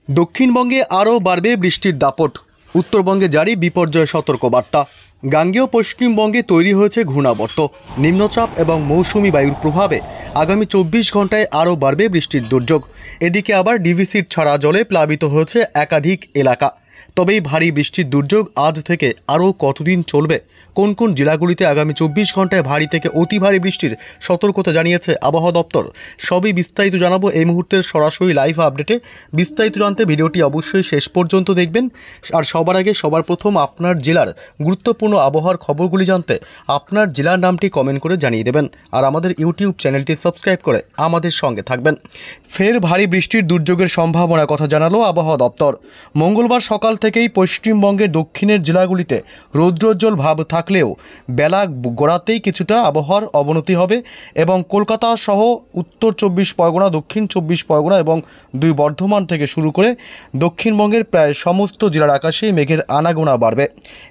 দক্ষিণবঙ্গে আরও বাড়বে বৃষ্টির দাপট। উত্তরবঙ্গে জারি বিপর্যয় সতর্কবার্তা। গাঙ্গেয় পশ্চিমবঙ্গে তৈরি হয়েছে ঘূর্ণাবর্ত, নিম্নচাপ এবং মৌসুমি বায়ুর প্রভাবে আগামী 24 ঘন্টায় আরও বাড়বে বৃষ্টির দুর্যোগ। এদিকে আবার ডিভিসির ছাড়া জলে প্লাবিত হয়েছে একাধিক এলাকা। তবে এই ভারী বৃষ্টির দুর্যোগ আজ থেকে আরও কতদিন চলবে, কোন কোন জেলাগুলিতে আগামী 24 ঘন্টায় ভারী থেকে অতি ভারী বৃষ্টির সতর্কতা জানিয়েছে আবহাওয়া দপ্তর, সবই বিস্তারিত জানাবো এই মুহূর্তের সরাসরি লাইভ আপডেটে। বিস্তারিত জানতে ভিডিওটি অবশ্যই শেষ পর্যন্ত দেখবেন। আর সবার আগে সবার প্রথম আপনার জেলার গুরুত্বপূর্ণ আবহাওয়ার খবরগুলি জানতে আপনার জেলার নামটি কমেন্ট করে জানিয়ে দেবেন। আর আমাদের ইউটিউব চ্যানেলটি সাবস্ক্রাইব করে আমাদের সঙ্গে থাকবেন। ফের ভারী বৃষ্টির দুর্যোগের সম্ভাবনার কথা জানালো আবহাওয়া দপ্তর। মঙ্গলবার সকাল থেকেই পশ্চিমবঙ্গের দক্ষিণের জেলাগুলিতে রৌদ্রোজ্জ্বল ভাব থাকলেও বেলা গড়াতেই কিছুটা আবহাওয়ার অবনতি হবে এবং কলকাতা সহ উত্তর 24 পরগনা, দক্ষিণ 24 পরগনা এবং দুই বর্ধমান থেকে শুরু করে দক্ষিণবঙ্গের প্রায় সমস্ত জেলার আকাশেই মেঘের আনাগোনা বাড়বে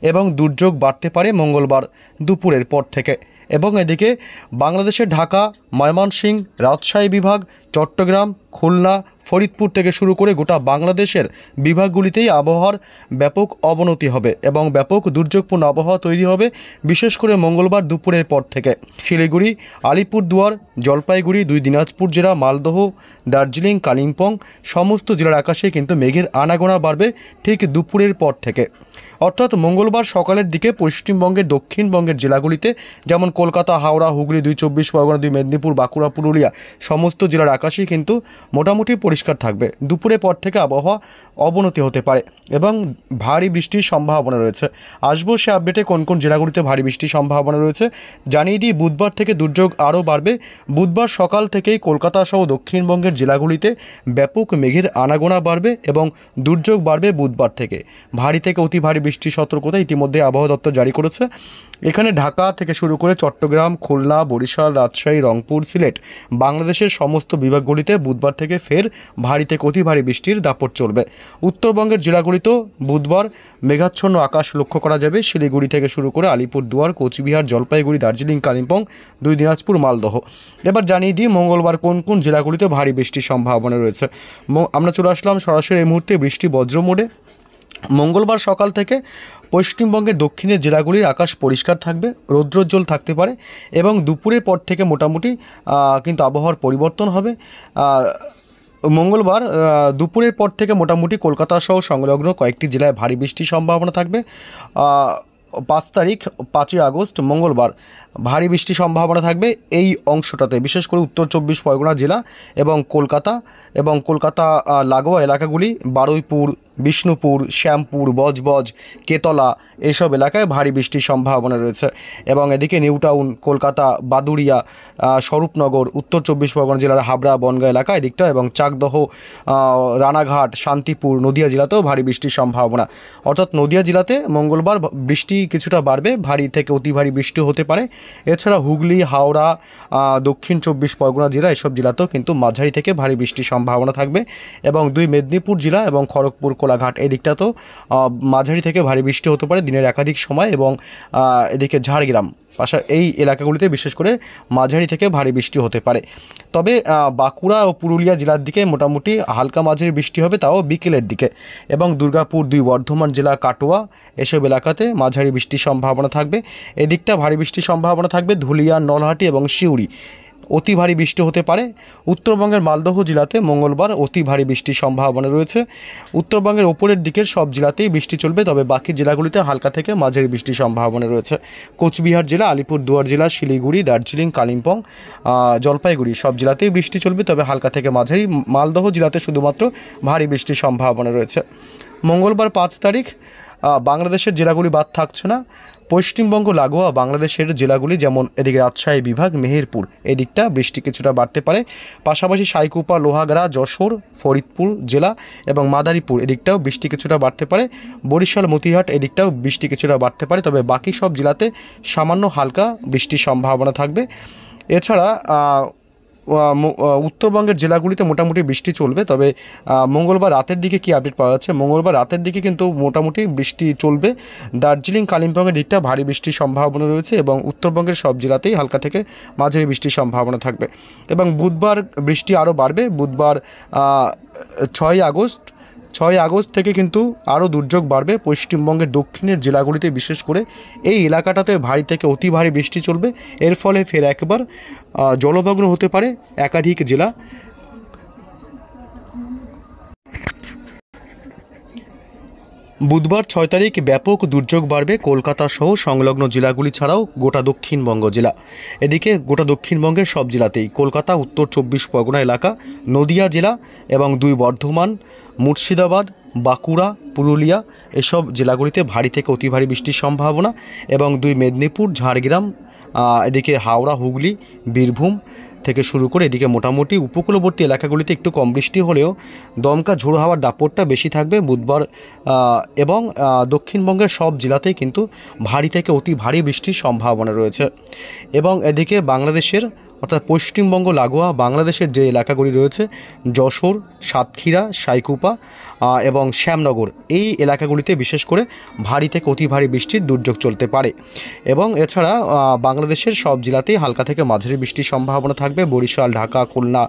এবং দুর্যোগ বাড়তে পারে মঙ্গলবার দুপুরের পর থেকে। এবং এদিকে বাংলাদেশের ঢাকা, ময়মনসিংহ, রাজশাহী বিভাগ, চট্টগ্রাম, খুলনা, ফরিদপুর থেকে শুরু করে গোটা বাংলাদেশের বিভাগগুলিতেই আবহাওয়ার ব্যাপক অবনতি হবে এবং ব্যাপক দুর্যোগপূর্ণ আবহাওয়া তৈরি হবে, বিশেষ করে মঙ্গলবার দুপুরের পর থেকে। শিলিগুড়ি, আলিপুরদুয়ার, জলপাইগুড়ি, দুই দিনাজপুর জেলা, মালদহ, দার্জিলিং, কালিম্পং সমস্ত জেলার আকাশে কিন্তু মেঘের আনাগোনা বাড়বে ঠিক দুপুরের পর থেকে। অর্থাৎ মঙ্গলবার সকালের দিকে পশ্চিমবঙ্গের দক্ষিণবঙ্গের জেলাগুলিতে যেমন কলকাতা, হাওড়া, হুগলি, দুই 24 পরগনা, দুই মেদিনীপুর, বাঁকুড়া, পুরুলিয়া সমস্ত জেলার আকাশই কিন্তু মোটামুটি পরিষ্কার থাকবে। দুপুরের পর থেকে আবহাওয়া অবনতি হতে পারে এবং ভারী বৃষ্টির সম্ভাবনা রয়েছে। আসবো সে আপডেটে কোন কোন জেলাগুলিতে ভারী বৃষ্টির সম্ভাবনা রয়েছে জানিয়ে দিই। বুধবার থেকে দুর্যোগ আরও বাড়বে। বুধবার সকাল থেকেই কলকাতা সহ দক্ষিণবঙ্গের জেলাগুলিতে ব্যাপক মেঘের আনাগোনা বাড়বে এবং দুর্যোগ বাড়বে বুধবার থেকে। ভারী থেকে অতি ভারী বৃষ্টির সতর্কতা ইতিমধ্যে আবহাওয়া দপ্তর জারি করেছে। এখানে ঢাকা থেকে শুরু করে চট্টগ্রাম, খুলনা, বরিশাল, রাজশাহী, রংপুর, সিলেট বাংলাদেশের সমস্ত বিভাগগুলিতে বুধবার থেকে ফের ভারী থেকে অতি ভারী বৃষ্টির দাপট চলবে। উত্তরবঙ্গের জেলাগুলিতেও বুধবার মেঘাচ্ছন্ন আকাশ লক্ষ্য করা যাবে। শিলিগুড়ি থেকে শুরু করে আলিপুরদুয়ার, কোচবিহার, জলপাইগুড়ি, দার্জিলিং, কালিম্পং, দুই দিনাজপুর, মালদহ। এবার জানিয়ে দিই মঙ্গলবার কোন কোন জেলাগুলিতে ভারী বৃষ্টির সম্ভাবনা রয়েছে। আমরা চলে আসলাম সরাসরি এই মুহূর্তে বৃষ্টি বজ্র মোডে। মঙ্গলবার সকাল থেকে পশ্চিমবঙ্গের দক্ষিণের জেলাগুলির আকাশ পরিষ্কার থাকবে, রৌদ্রোজ্জ্বল থাকতে পারে এবং দুপুরের পর থেকে মোটামুটি কিন্তু আবহাওয়ার পরিবর্তন হবে। মঙ্গলবার দুপুরের পর থেকে মোটামুটি কলকাতা সহ সংলগ্ন কয়েকটি জেলায় ভারী বৃষ্টির সম্ভাবনা থাকবে। 5 তারিখ 5ই আগস্ট মঙ্গলবার ভারী বৃষ্টির সম্ভাবনা থাকবে এই অংশটাতে, বিশেষ করে উত্তর 24 পরগনা জেলা এবং কলকাতা লাগোয়া এলাকাগুলি, বারুইপুর, বিষ্ণুপুর, শ্যামপুর, বজবজ, কেতলা এইসব এলাকায় ভারী বৃষ্টির সম্ভাবনা রয়েছে। এবং এদিকে নিউ টাউন, কলকাতা, বাদুড়িয়া, স্বরূপনগর, উত্তর 24 পরগনা জেলার হাবড়া, বনগাঁ এলাকা এদিকটা এবং চাকদহ, রানাঘাট, শান্তিপুর, নদিয়া জেলাতেও ভারী বৃষ্টির সম্ভাবনা। অর্থাৎ নদিয়া জেলাতে মঙ্গলবার বৃষ্টি কিছুটা বাড়বে, ভারী থেকে অতি ভারী বৃষ্টি হতে পারে। এছাড়া হুগলি, হাওড়া, দক্ষিণ 24 পরগনা জেলা এসব জেলাতেও কিন্তু মাঝারি থেকে ভারী বৃষ্টির সম্ভাবনা থাকবে এবং দুই মেদিনীপুর জেলা এবং খড়গপুর, কোলাঘাট এই দিকটাতেও মাঝারি থেকে ভারী বৃষ্টি হতে পারে দিনের একাধিক সময় এবং এদিকে ঝাড়গ্রাম এই এলাকাগুলিতে বিশেষ করে মাঝারি থেকে ভারী বৃষ্টি হতে পারে। তবে বাঁকুড়া ও পুরুলিয়া জেলার দিকে মোটামুটি হালকা মাঝারি বৃষ্টি হবে, তাও বিকেলের দিকে। এবং দুর্গাপুর, দুই বর্ধমান জেলা, কাটোয়া এসব এলাকাতে মাঝারি বৃষ্টির সম্ভাবনা থাকবে। এদিকটা ভারী বৃষ্টির সম্ভাবনা থাকবে। ধুলিয়া, নলহাটি এবং সিউড়ি অতি ভারী বৃষ্টি হতে পারে। উত্তরবঙ্গের মালদহ জেলাতে মঙ্গলবার অতি ভারী বৃষ্টির সম্ভাবনা রয়েছে। উত্তরবঙ্গের ওপরের দিকের সব জেলাতেই বৃষ্টি চলবে, তবে বাকি জেলাগুলিতে হালকা থেকে মাঝারি বৃষ্টির সম্ভাবনা রয়েছে। কোচবিহার জেলা, আলিপুরদুয়ার জেলা, শিলিগুড়ি, দার্জিলিং, কালিম্পং, জলপাইগুড়ি সব জেলাতেই বৃষ্টি চলবে, তবে হালকা থেকে মাঝারি। মালদহ জেলাতে শুধুমাত্র ভারী বৃষ্টির সম্ভাবনা রয়েছে। মঙ্গলবার 5 তারিখ বাংলাদেশের জেলাগুলি বাদ থাকছে না। পশ্চিমবঙ্গ লাগোয়া বাংলাদেশের জেলাগুলি যেমন এদিকে রাজশাহী বিভাগ, মেহেরপুর এদিকটা বৃষ্টি কিছুটা বাড়তে পারে। পাশাপাশি সাইকুপা, লোহাগড়া, যশোর, ফরিদপুর জেলা এবং মাদারীপুর এদিকটাও বৃষ্টি কিছুটা বাড়তে পারে। বরিশাল, মতিহাট এদিকটাও বৃষ্টি কিছুটা বাড়তে পারে, তবে বাকি সব জেলাতে সামান্য হালকা বৃষ্টির সম্ভাবনা থাকবে। এছাড়া উত্তরবঙ্গের জেলাগুলিতে মোটামুটি বৃষ্টি চলবে, তবে মঙ্গলবার রাতের দিকে কি আপডেট পাওয়া যাচ্ছে, মঙ্গলবার রাতের দিকে কিন্তু মোটামুটি বৃষ্টি চলবে। দার্জিলিং, কালিম্পংয়ের দিকটা ভারী বৃষ্টির সম্ভাবনা রয়েছে এবং উত্তরবঙ্গের সব জেলাতেই হালকা থেকে মাঝারি বৃষ্টির সম্ভাবনা থাকবে। এবং বুধবার বৃষ্টি আরও বাড়বে। বুধবার 6ই আগস্ট আগস্ট থেকে কিন্তু আরও দুর্যোগ বাড়বে পশ্চিমবঙ্গের দক্ষিণের জেলাগুলিতে, বিশেষ করে এই এলাকাটাতে ভারী থেকে অতি ভারী বৃষ্টি চলবে। এর ফলে ফের একবার জলমগ্ন হতে পারে একাধিক জেলা। বুধবার 6 তারিখ ব্যাপক দুর্যোগ বাড়বে কলকাতা সহ সংলগ্ন জেলাগুলি ছাড়াও গোটা দক্ষিণবঙ্গ জেলা। এদিকে গোটা দক্ষিণবঙ্গের সব জেলাতেই কলকাতা, উত্তর 24 পরগনা এলাকা, নদিয়া জেলা এবং 2 বর্ধমান, মুর্শিদাবাদ, বাঁকুড়া, পুরুলিয়া এসব জেলাগুলিতে ভারী থেকে অতি ভারী বৃষ্টির সম্ভাবনা এবং 2 মেদিনীপুর, ঝাড়গ্রাম, এদিকে হাওড়া, হুগলি, বীরভূম থেকে শুরু করে এদিকে মোটামুটি উপকূলবর্তী এলাকাগুলিতে একটু কম বৃষ্টি হলেও দমকা ঝোড়ো হাওয়ার দাপটটা বেশি থাকবে বুধবার। এবং দক্ষিণবঙ্গের সব জেলাতেই কিন্তু ভারী থেকে অতি ভারী বৃষ্টির সম্ভাবনা রয়েছে। এবং এদিকে বাংলাদেশের অর্থাৎ পশ্চিমবঙ্গ লাগোয়া বাংলাদেশের যে এলাকাগুলি রয়েছে, যশোর, সাতক্ষীরা, সাইকুপা এবং শ্যামনগর, এই এলাকাগুলিতে বিশেষ করে ভারী থেকে অতি ভারী বৃষ্টির দুর্যোগ চলতে পারে। এবং এছাড়া বাংলাদেশের সব জেলাতেই হালকা থেকে মাঝারি বৃষ্টির সম্ভাবনা থাকবে। বরিশাল, ঢাকা, খুলনা,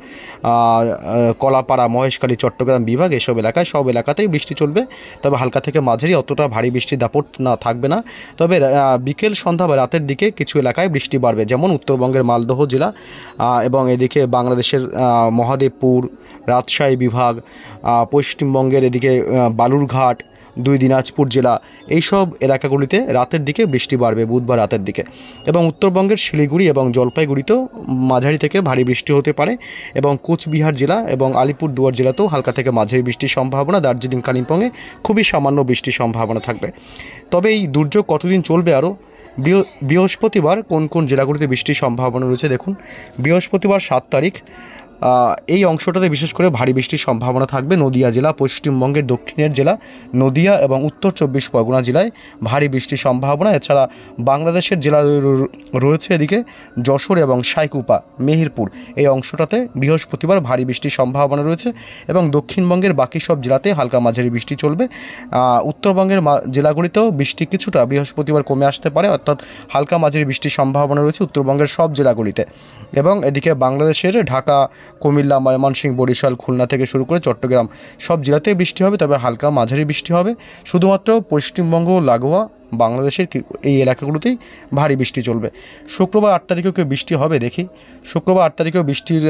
কলাপাড়া, মহেশখালী, চট্টগ্রাম বিভাগ এসব এলাকায় সব এলাকাতেই বৃষ্টি চলবে, তবে হালকা থেকে মাঝারি, অতটা ভারী বৃষ্টির দাপট থাকবে না। তবে বিকেল, সন্ধ্যা বা রাতের দিকে কিছু এলাকায় বৃষ্টি বাড়বে, যেমন উত্তরবঙ্গের মালদহ জেলা এবং এদিকে বাংলাদেশের মহাদেবপুর, রাজশাহী বিভাগ, পশ্চিমবঙ্গের এদিকে বালুরঘাট, 2 দিনাজপুর জেলা, এইসব এলাকাগুলিতে রাতের দিকে বৃষ্টি বাড়বে বুধবার রাতের দিকে। এবং উত্তরবঙ্গের শিলিগুড়ি এবং জলপাইগুড়িতেও মাঝারি থেকে ভারী বৃষ্টি হতে পারে এবং কোচবিহার জেলা এবং আলিপুরদুয়ার জেলাতেও হালকা থেকে মাঝারি বৃষ্টির সম্ভাবনা। দার্জিলিং, কালিম্পংয়ে খুবই সামান্য বৃষ্টির সম্ভাবনা থাকবে। তবে এই দুর্যোগ কতদিন চলবে আরও? বৃহস্পতিবার কোন কোন জেলাগুলিতে বৃষ্টির সম্ভাবনা রয়েছে দেখুন। বৃহস্পতিবার 7 তারিখ এই অংশটাতে বিশেষ করে ভারী বৃষ্টির সম্ভাবনা থাকবে। নদিয়া জেলা, পশ্চিমবঙ্গের দক্ষিণের জেলা নদিয়া এবং উত্তর 24 পরগনা জেলায় ভারী বৃষ্টির সম্ভাবনা। এছাড়া বাংলাদেশের জেলা রয়েছে এদিকে যশোর এবং সাইকুপা, মেহেরপুর, এই অংশটাতে বৃহস্পতিবার ভারী বৃষ্টির সম্ভাবনা রয়েছে এবং দক্ষিণবঙ্গের বাকি সব জেলাতে হালকা মাঝারি বৃষ্টি চলবে। উত্তরবঙ্গের জেলাগুলিতেও বৃষ্টি কিছুটা বৃহস্পতিবার কমে আসতে পারে, অর্থাৎ হালকা মাঝারি বৃষ্টির সম্ভাবনা রয়েছে উত্তরবঙ্গের সব জেলাগুলিতে। এবং এদিকে বাংলাদেশের ঢাকা, কুমিল্লা, ময়মনসিংহ, বরিশাল, খুলনা থেকে শুরু করে চট্টগ্রাম সব জেলাতেই বৃষ্টি হবে, তবে হালকা মাঝারি বৃষ্টি হবে। শুধুমাত্র পশ্চিমবঙ্গ লাগোয়া বাংলাদেশের এই এলাকাগুলোতেই ভারী বৃষ্টি চলবে। শুক্রবার 8 তারিখেও কি বৃষ্টি হবে দেখি। শুক্রবার 8 তারিখেও বৃষ্টির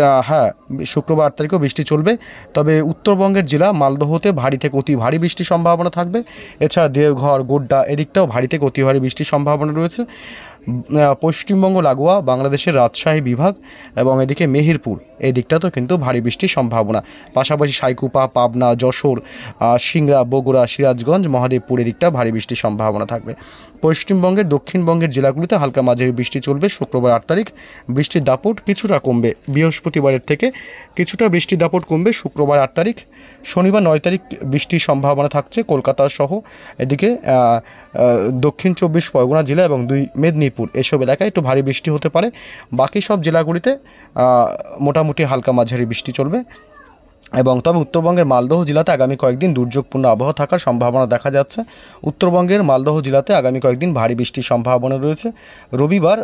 শুক্রবার 8 তারিখেও বৃষ্টি চলবে, তবে উত্তরবঙ্গের জেলা মালদহতে ভারী থেকে অতি ভারী বৃষ্টির সম্ভাবনা থাকবে। এছাড়া দেওঘর, গোড্ডা এদিকটাও ভারী থেকে অতি ভারী বৃষ্টির সম্ভাবনা রয়েছে। পশ্চিমবঙ্গ লাগোয়া বাংলাদেশের রাজশাহী বিভাগ এবং এদিকে মেহেরপুর এই দিকটাতেও কিন্তু ভারী বৃষ্টির সম্ভাবনা। পাশাপাশি সাইকুপা, পাবনা, যশোর, সিংড়া, বগুড়া, সিরাজগঞ্জ, মহাদেবপুর এদিকটা ভারী বৃষ্টির সম্ভাবনা থাকবে। পশ্চিমবঙ্গের দক্ষিণবঙ্গের জেলাগুলিতে হালকা মাঝারি বৃষ্টি চলবে। শুক্রবার 8 তারিখ বৃষ্টির দাপট কিছুটা কমবে, বৃহস্পতিবারের থেকে কিছুটা বৃষ্টির দাপট কমবে শুক্রবার 8 তারিখ। শনিবার 9 তারিখ বৃষ্টির সম্ভাবনা থাকছে কলকাতা সহ এদিকে দক্ষিণ 24 পরগনা জেলা এবং 2 মেদিনীপুর এসব এলাকায় একটু ভারী বৃষ্টি হতে পারে। বাকি সব জেলাগুলিতে মোটামুটি হালকা মাঝারি বৃষ্টি চলবে। এবং তবে উত্তরবঙ্গের মালদহ জেলাতে আগামী কয়েকদিন দুর্যোগপূর্ণ আবহাওয়া থাকার সম্ভাবনা দেখা যাচ্ছে। উত্তরবঙ্গের মালদহ জেলাতে আগামী কয়েকদিন ভারী বৃষ্টির সম্ভাবনা রয়েছে। রবিবার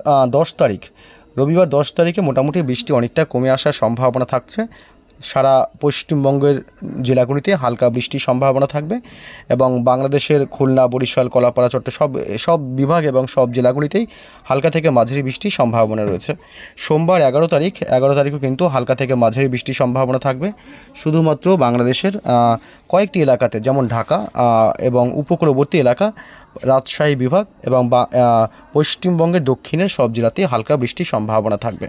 10 তারিখে মোটামুটি বৃষ্টি অনেকটা কমে আসার সম্ভাবনা থাকছে। সারা পশ্চিমবঙ্গের জেলাগুলিতে হালকা বৃষ্টির সম্ভাবনা থাকবে এবং বাংলাদেশের খুলনা, বরিশাল, কলাপাড়া, সব বিভাগ এবং সব জেলাগুলিতেই হালকা থেকে মাঝারি বৃষ্টির সম্ভাবনা রয়েছে। সোমবার 11 তারিখও কিন্তু হালকা থেকে মাঝারি বৃষ্টির সম্ভাবনা থাকবে। শুধুমাত্র বাংলাদেশের কয়েকটি এলাকাতে, যেমন ঢাকা এবং উপকূলবর্তী এলাকা, রাজশাহী বিভাগ এবং পশ্চিমবঙ্গের দক্ষিণের সব জেলাতেই হালকা বৃষ্টির সম্ভাবনা থাকবে।